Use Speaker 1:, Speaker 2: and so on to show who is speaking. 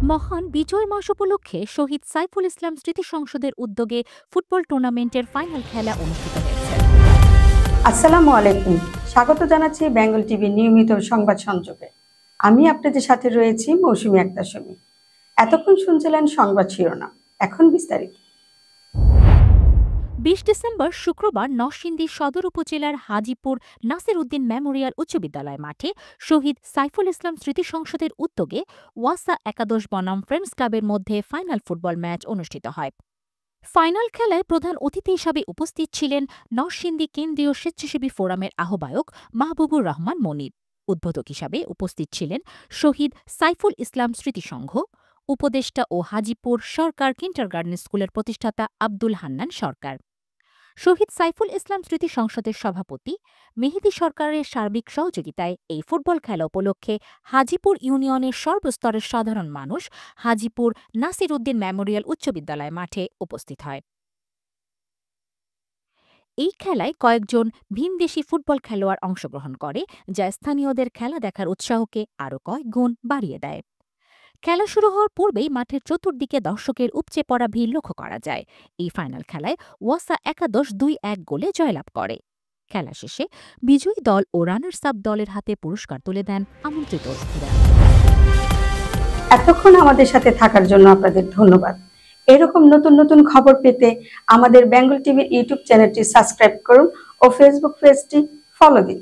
Speaker 1: মহান বিজয় মাস উপলক্ষে শহীদ সাইফুল ইসলাম স্মৃতি সংসদের উদ্যোগে ফুটবল টুর্নামেন্টের ফাইনাল খেলা অনুষ্ঠিত হয়েছে।
Speaker 2: আসসালামু আলাইকুম, স্বাগত জানাচ্ছি বেঙ্গল টিভির নিয়মিত সংবাদ সংযোগে। আমি আপনাদের সাথে রয়েছি মৌসুমী আক্তার সুমি। এতক্ষণ শুনছিলেন সংবাদ শিরোনাম, এখন বিস্তারিত।
Speaker 1: 20 ডিসেম্বর শুক্রবার নরসিংদী সদর উপজেলার হাজীপুর নাসির উদ্দিন মেমোরিয়াল উচ্চ বিদ্যালয় মাঠে শহীদ সাইফুল ইসলাম স্মৃতি সংসদের উদ্যোগে ওয়াসা একাদশ বনাম ফ্রেন্ডস ক্লাবের মধ্যে ফাইনাল ফুটবল ম্যাচ অনুষ্ঠিত হয়। ফাইনাল খেলায় প্রধান অতিথি হিসাবে উপস্থিত ছিলেন নরসিংদী কেন্দ্রীয় স্বেচ্ছাসেবী ফোরামের আহ্বায়ক মাহবুবুর রহমান মনির। উদ্বোধক হিসাবে উপস্থিত ছিলেন শহীদ সাইফুল ইসলাম স্মৃতি সংঘ উপদেষ্টা ও হাজীপুর সরকার কিন্ডারগার্টেন স্কুলের প্রতিষ্ঠাতা আব্দুল হান্নান সরকার। শহীদ সাইফুল ইসলাম স্মৃতি সংসদের সভাপতি মেহেদী সরকারের সার্বিক সহযোগিতায় এই ফুটবল খেলা উপলক্ষে হাজীপুর ইউনিয়নের সর্বস্তরের সাধারণ মানুষ হাজীপুর নাসির উদ্দিন মেমোরিয়াল উচ্চ বিদ্যালয় মাঠে উপস্থিত হয়। এই খেলায় কয়েকজন ভিনদেশি ফুটবল খেলোয়াড় অংশগ্রহণ করে, যা স্থানীয়দের খেলা দেখার উৎসাহকে আরও কয়েক গুণ বাড়িয়ে দেয়। খেলা শুরু হওয়ার পূর্বেই মাঠের চতুর্দিকে দর্শকের উপচে পড়া ভিড় লক্ষ্য করা যায়। এই ফাইনাল খেলায় ওয়াসা একাদশ 2-1 গোলে জয়লাভ করে। খেলা শেষে বিজয়ী দল ও রানার্স আপ দলের হাতে পুরস্কার তুলে দেন আমন্ত্রিত অতিথিরা।
Speaker 2: এতক্ষণ আমাদের সাথে থাকার জন্য আপনাদের ধন্যবাদ। এরকম নতুন নতুন খবর পেতে আমাদের বেঙ্গল টিভির ইউটিউব চ্যানেলটি সাবস্ক্রাইব করুন ও ফেসবুক পেজটি ফলো দিন।